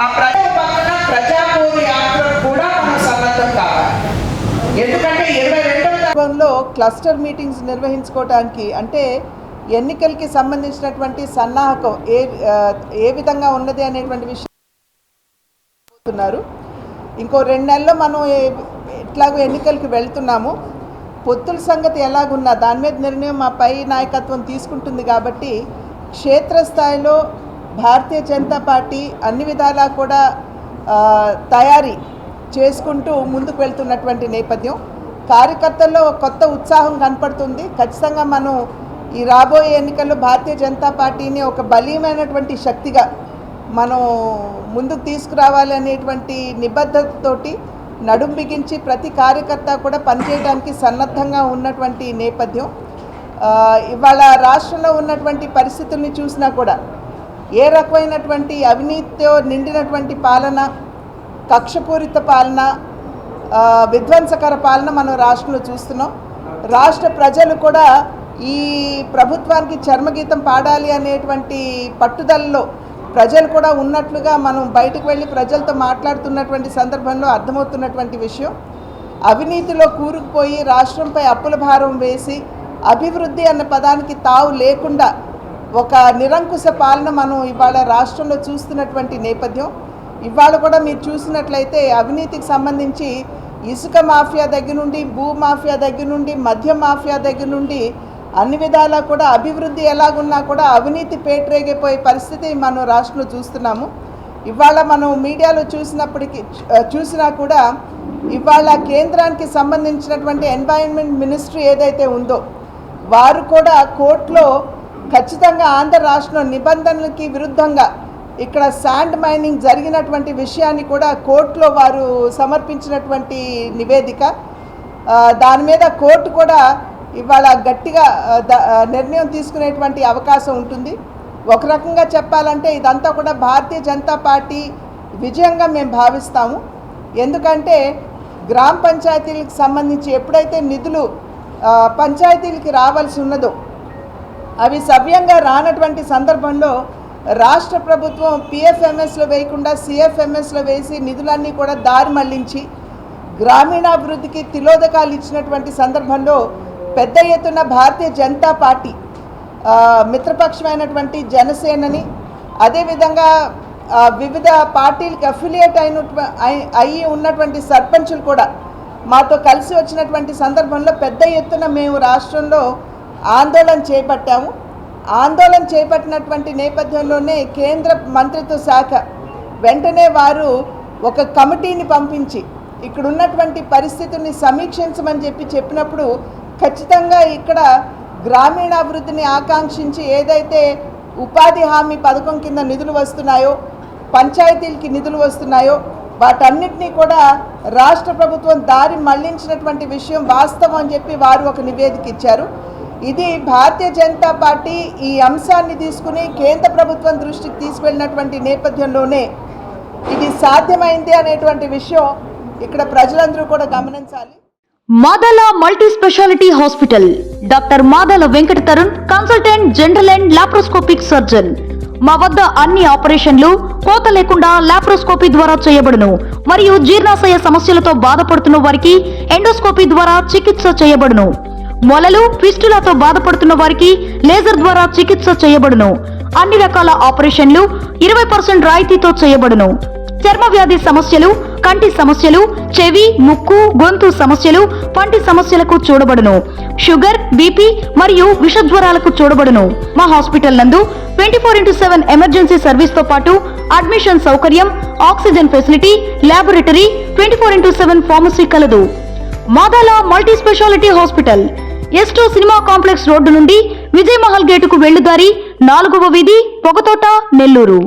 ఆ ప్రజల పక్కన ప్రజాపూర్వ యాత్ర కూడా మనం సన్నద్ధం కావాలి. ఎందుకంటే 22వ క్లస్టర్ మీటింగ్స్ నిర్వహించుకోవడానికి అంటే ఎన్నికలకి సంబంధించినటువంటి సన్నాహకం ఏ విధంగా ఉన్నది అనేటువంటి విషయం చెప్తున్నారు. ఇంకో 2 నెలల్లో మనం ఎట్లాగో ఎన్నికలకి వెళ్తున్నాము. పొత్తుల సంగతి ఎలాగున్నా దాని మీద నిర్ణయం మా పై నాయకత్వం తీసుకుంటుంది. కాబట్టి క్షేత్రస్థాయిలో భారతీయ జనతా పార్టీ అన్ని విధాలా కూడా తయారీ చేసుకుంటూ ముందుకు వెళ్తున్నటువంటి నేపథ్యం. కార్యకర్తల్లో కొత్త ఉత్సాహం కనపడుతుంది. ఖచ్చితంగా మనం ఈ రాబోయే ఎన్నికల్లో భారతీయ జనతా పార్టీని ఒక బలీయమైనటువంటి శక్తిగా మనం ముందుకు తీసుకురావాలి అనేటువంటి నిబద్ధతతోటి నడుం బిగించి ప్రతి కార్యకర్త కూడా పనిచేయడానికి సన్నద్ధంగా ఉన్నటువంటి నేపథ్యం. ఇవాళ రాష్ట్రంలో ఉన్నటువంటి పరిస్థితుల్ని చూసినా కూడా ఏ రకమైనటువంటి అవినీతితో నిండినటువంటి పాలన, కక్షపూరిత పాలన, విధ్వంసకర పాలన మనం రాష్ట్రంలో చూస్తున్నాం. రాష్ట్ర ప్రజలు కూడా ఈ ప్రభుత్వానికి చర్మగీతం పాడాలి అనేటువంటి పట్టుదలలో ప్రజలు కూడా ఉన్నట్లుగా మనం బయటకు వెళ్ళి ప్రజలతో మాట్లాడుతున్నటువంటి సందర్భంలో అర్థమవుతున్నటువంటి విషయం. అవినీతిలో కూరుకుపోయి రాష్ట్రంపై అప్పుల భారం వేసి అభివృద్ధి అన్న పదానికి తావు లేకుండా ఒక నిరంకుశ పాలన మనం ఇవాళ రాష్ట్రంలో చూస్తున్నటువంటి నేపథ్యం. ఇవాళ కూడా మీరు చూసినట్లయితే అవినీతికి సంబంధించి ఇసుక మాఫియా దగ్గర నుండి, భూ మాఫియా దగ్గర నుండి, మద్యం మాఫియా దగ్గర నుండి అన్ని విధాలా కూడా అభివృద్ధి ఎలాగున్నా కూడా అవినీతి పేటరేగిపోయే పరిస్థితి మనం రాష్ట్రంలో చూస్తున్నాము. ఇవాళ మనం మీడియాలో చూసినా కూడా ఇవాళ కేంద్రానికి సంబంధించినటువంటి ఎన్వైరన్మెంట్ మినిస్ట్రీ ఏదైతే ఉందో వారు కూడా కోర్టులో ఖచ్చితంగా ఆంధ్ర రాష్ట్రం నిబంధనలకి విరుద్ధంగా ఇక్కడ శాండ్ మైనింగ్ జరిగినటువంటి విషయాన్ని కూడా కోర్టులో వారు సమర్పించినటువంటి నివేదిక. దాని మీద కోర్టు కూడా ఇవాళ గట్టిగా నిర్ణయం తీసుకునేటువంటి అవకాశం ఉంటుంది. ఒక రకంగా చెప్పాలంటే ఇదంతా కూడా భారతీయ జనతా పార్టీ విజయంగా మేము భావిస్తాము. ఎందుకంటే గ్రామ పంచాయతీలకు సంబంధించి ఎప్పుడైతే నిధులు పంచాయతీలకి రావాల్సి ఉన్నదో అవి సవ్యంగా రానటువంటి సందర్భంలో రాష్ట్ర ప్రభుత్వం పిఎఫ్ఎంఎస్లో వేయకుండా సిఎఫ్ఎంఎస్లో వేసి నిధులన్నీ కూడా దారి మళ్లించి గ్రామీణాభివృద్ధికి తిలోదకాలు ఇచ్చినటువంటి సందర్భంలో పెద్ద ఎత్తున భారతీయ జనతా పార్టీ మిత్రపక్షమైనటువంటి జనసేనని, అదేవిధంగా వివిధ పార్టీలకు అఫిలియేట్ అయి ఉన్నటువంటి సర్పంచులు కూడా మాతో కలిసి వచ్చినటువంటి సందర్భంలో పెద్ద ఎత్తున మేము రాష్ట్రంలో ఆందోళన చేపట్టాము. ఆందోళన చేపట్టినటువంటి నేపథ్యంలోనే కేంద్ర మంత్రిత్వ శాఖ వెంటనే వారు ఒక కమిటీని పంపించి ఇక్కడ ఉన్నటువంటి పరిస్థితుల్ని సమీక్షించమని చెప్పినప్పుడు ఖచ్చితంగా ఇక్కడ గ్రామీణాభివృద్ధిని ఆకాంక్షించి ఏదైతే ఉపాధి హామీ పథకం కింద నిధులు వస్తున్నాయో, పంచాయతీలకి నిధులు వస్తున్నాయో వాటన్నిటినీ కూడా రాష్ట్ర ప్రభుత్వం దారి మళ్లించినటువంటి విషయం వాస్తవం అని చెప్పి వారు ఒక నివేదిక ఇచ్చారు. ఇది భారతీయ జనతా పార్టీ ఈ అంశాన్ని తీసుకుని కేంద్ర ప్రభుత్వం దృష్టికి తీసుకెళ్ళినటువంటి నేపథ్యంలోనే ఇది సాధ్యమైంది అనేటువంటి విషయం ఇక్కడ ప్రజలందరూ కూడా గమనించాలి. Madala multi speciality hospital doctor Madala Venkata Tarun, consultant general and laparoscopic surgeon. మా వద్ద అన్ని ఆపరేషన్లు కోత లేకుండా లాప్రోస్కోపీ ద్వారా చేయబడును. మరియు జీర్ణాశయ సమస్యలతో బాధపడుతున్న వారికి ఎండోస్కోపీ ద్వారా చికిత్స చేయబడును. మొలలు, ఫిస్టులాతో బాధపడుతున్న వారికి లేజర్ ద్వారా చికిత్స చేయబడును. అన్ని రకాల ఆపరేషన్లు 20% రాయితీతో చేయబడును. చర్మ వ్యాధి సమస్యలు, కంటి సమస్యలు, చెవి, ముక్కు, గొంతు సమస్యలు, పంటి సమస్యలకు చూడబడును. షుగర్, బీపీ మరియు విషజ్వరాలకు చూడబడును. మా హాస్పిటల్ నందు 24/7 ఎమర్జెన్సీ సర్వీస్ తో పాటు అడ్మిషన్ సౌకర్యం, ఆక్సిజన్ ఫెసిలిటీ, ల్యాబొరేటరీ, 24/7 ఫార్మసీ కలదు. Madala multi speciality hospital S2 cinema complex road నుండి విజయమహల్ గేటుకు వెళ్లుదారి 4వ వీధి, పొగతోట, నెల్లూరు.